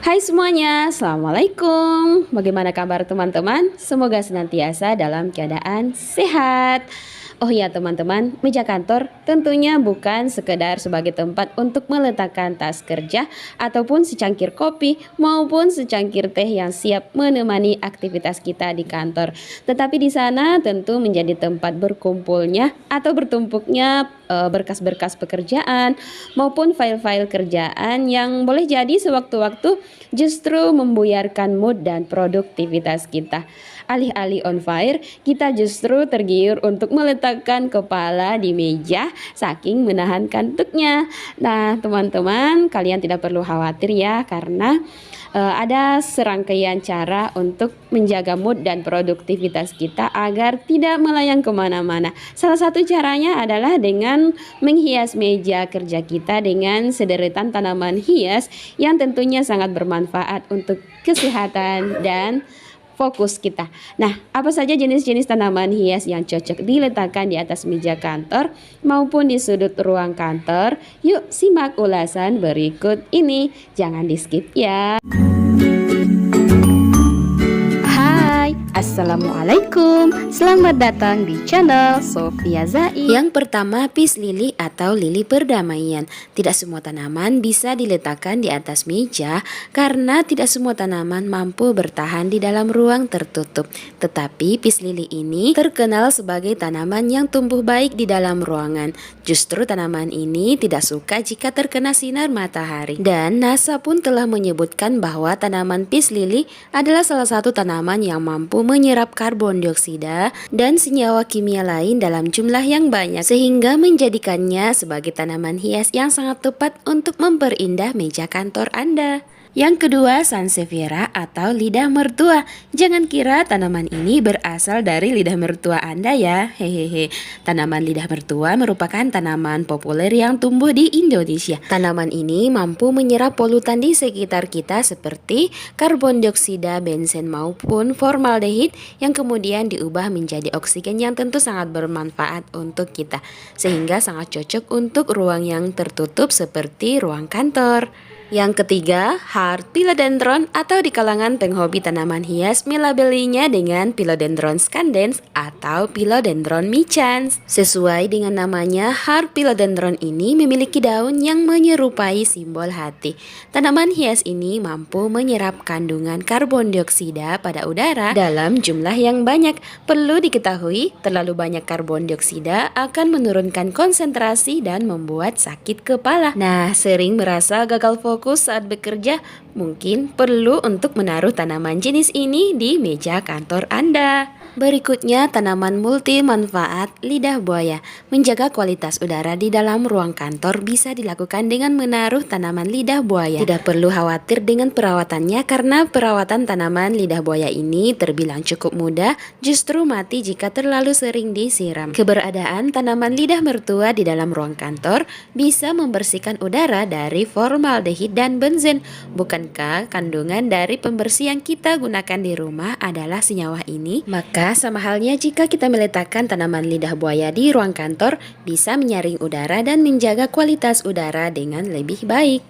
Hai semuanya, Assalamualaikum. Bagaimana kabar teman-teman? Semoga senantiasa dalam keadaan sehat. Oh ya teman-teman, meja kantor tentunya bukan sekedar sebagai tempat untuk meletakkan tas kerja ataupun secangkir kopi maupun secangkir teh yang siap menemani aktivitas kita di kantor. Tetapi di sana tentu menjadi tempat berkumpulnya atau bertumpuknya berkas-berkas pekerjaan maupun file-file kerjaan yang boleh jadi sewaktu-waktu justru membuyarkan mood dan produktivitas kita. Alih-alih on fire, kita justru tergiur untuk meletakkan kepala di meja saking menahan kantuknya. Nah, teman-teman, kalian tidak perlu khawatir ya karena ada serangkaian cara untuk menjaga mood dan produktivitas kita agar tidak melayang kemana-mana. Salah satu caranya adalah dengan menghias meja kerja kita dengan sederetan tanaman hias yang tentunya sangat bermanfaat untuk kesehatan dan fokus kita. Nah, apa saja jenis-jenis tanaman hias yang cocok diletakkan di atas meja kantor maupun di sudut ruang kantor? Yuk simak ulasan berikut ini. Jangan di-skip ya. Assalamualaikum, selamat datang di channel Sofia Zai. Yang pertama, peace lily atau lili perdamaian. Tidak semua tanaman bisa diletakkan di atas meja karena tidak semua tanaman mampu bertahan di dalam ruang tertutup. Tetapi peace lily ini terkenal sebagai tanaman yang tumbuh baik di dalam ruangan. Justru tanaman ini tidak suka jika terkena sinar matahari. Dan NASA pun telah menyebutkan bahwa tanaman peace lily adalah salah satu tanaman yang mampu menyerap karbon dioksida dan senyawa kimia lain dalam jumlah yang banyak sehingga menjadikannya sebagai tanaman hias yang sangat tepat untuk memperindah meja kantor Anda. Yang kedua, Sansevieria atau lidah mertua. Jangan kira tanaman ini berasal dari lidah mertua Anda ya. Hehehe. Tanaman lidah mertua merupakan tanaman populer yang tumbuh di Indonesia. Tanaman ini mampu menyerap polutan di sekitar kita seperti karbon dioksida, benzen maupun formaldehid yang kemudian diubah menjadi oksigen yang tentu sangat bermanfaat untuk kita. Sehingga sangat cocok untuk ruang yang tertutup seperti ruang kantor. Yang ketiga, heart philodendron atau di kalangan penghobi tanaman hias melabelinya dengan Philodendron scandens atau Philodendron micans. Sesuai dengan namanya, heart philodendron ini memiliki daun yang menyerupai simbol hati. Tanaman hias ini mampu menyerap kandungan karbon dioksida pada udara dalam jumlah yang banyak. Perlu diketahui, terlalu banyak karbon dioksida akan menurunkan konsentrasi dan membuat sakit kepala. Nah, sering merasa gagal fokus saat bekerja, mungkin perlu untuk menaruh tanaman jenis ini di meja kantor Anda. Berikutnya, tanaman multi manfaat lidah buaya. Menjaga kualitas udara di dalam ruang kantor bisa dilakukan dengan menaruh tanaman lidah buaya. Tidak perlu khawatir dengan perawatannya karena perawatan tanaman lidah buaya ini terbilang cukup mudah, justru mati jika terlalu sering disiram. Keberadaan tanaman lidah mertua di dalam ruang kantor bisa membersihkan udara dari formaldehid dan benzen. Bukankah kandungan dari pembersih yang kita gunakan di rumah adalah senyawa ini? Maka sama halnya jika kita meletakkan tanaman lidah buaya di ruang kantor, bisa menyaring udara dan menjaga kualitas udara dengan lebih baik.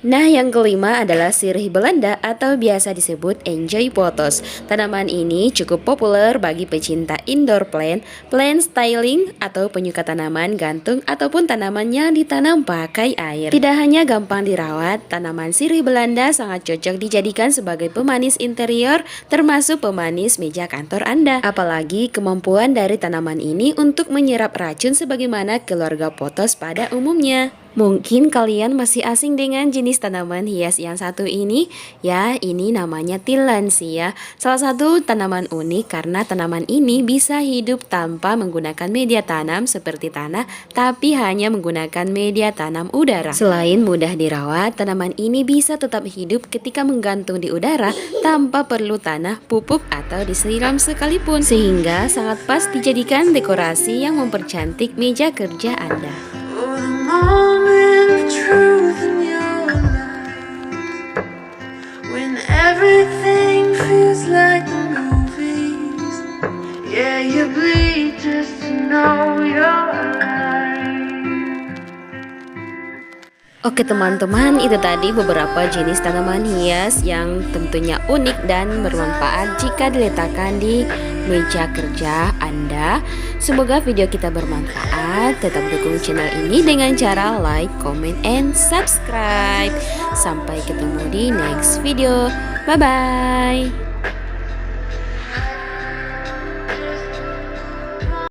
Nah, yang kelima adalah sirih Belanda atau biasa disebut enjoy pothos. Tanaman ini cukup populer bagi pecinta indoor plant, plant styling, atau penyuka tanaman gantung ataupun tanaman yang ditanam pakai air. Tidak hanya gampang dirawat, tanaman sirih Belanda sangat cocok dijadikan sebagai pemanis interior, termasuk pemanis meja kantor Anda. Apalagi kemampuan dari tanaman ini untuk menyerap racun sebagaimana keluarga pothos pada umumnya. Mungkin kalian masih asing dengan jenis tanaman hias yang satu ini. Ya, ini namanya tillandsia. Salah satu tanaman unik karena tanaman ini bisa hidup tanpa menggunakan media tanam seperti tanah, tapi hanya menggunakan media tanam udara. Selain mudah dirawat, tanaman ini bisa tetap hidup ketika menggantung di udara tanpa perlu tanah, pupuk, atau disiram sekalipun. Sehingga sangat pas dijadikan dekorasi yang mempercantik meja kerja Anda. Everything feels like the movies. Yeah, you bleed just to know you're alive. Oke teman-teman, itu tadi beberapa jenis tanaman hias yang tentunya unik dan bermanfaat jika diletakkan di meja kerja Anda. Semoga video kita bermanfaat. Tetap dukung channel ini dengan cara like, comment, and subscribe. Sampai ketemu di next video. Bye-bye.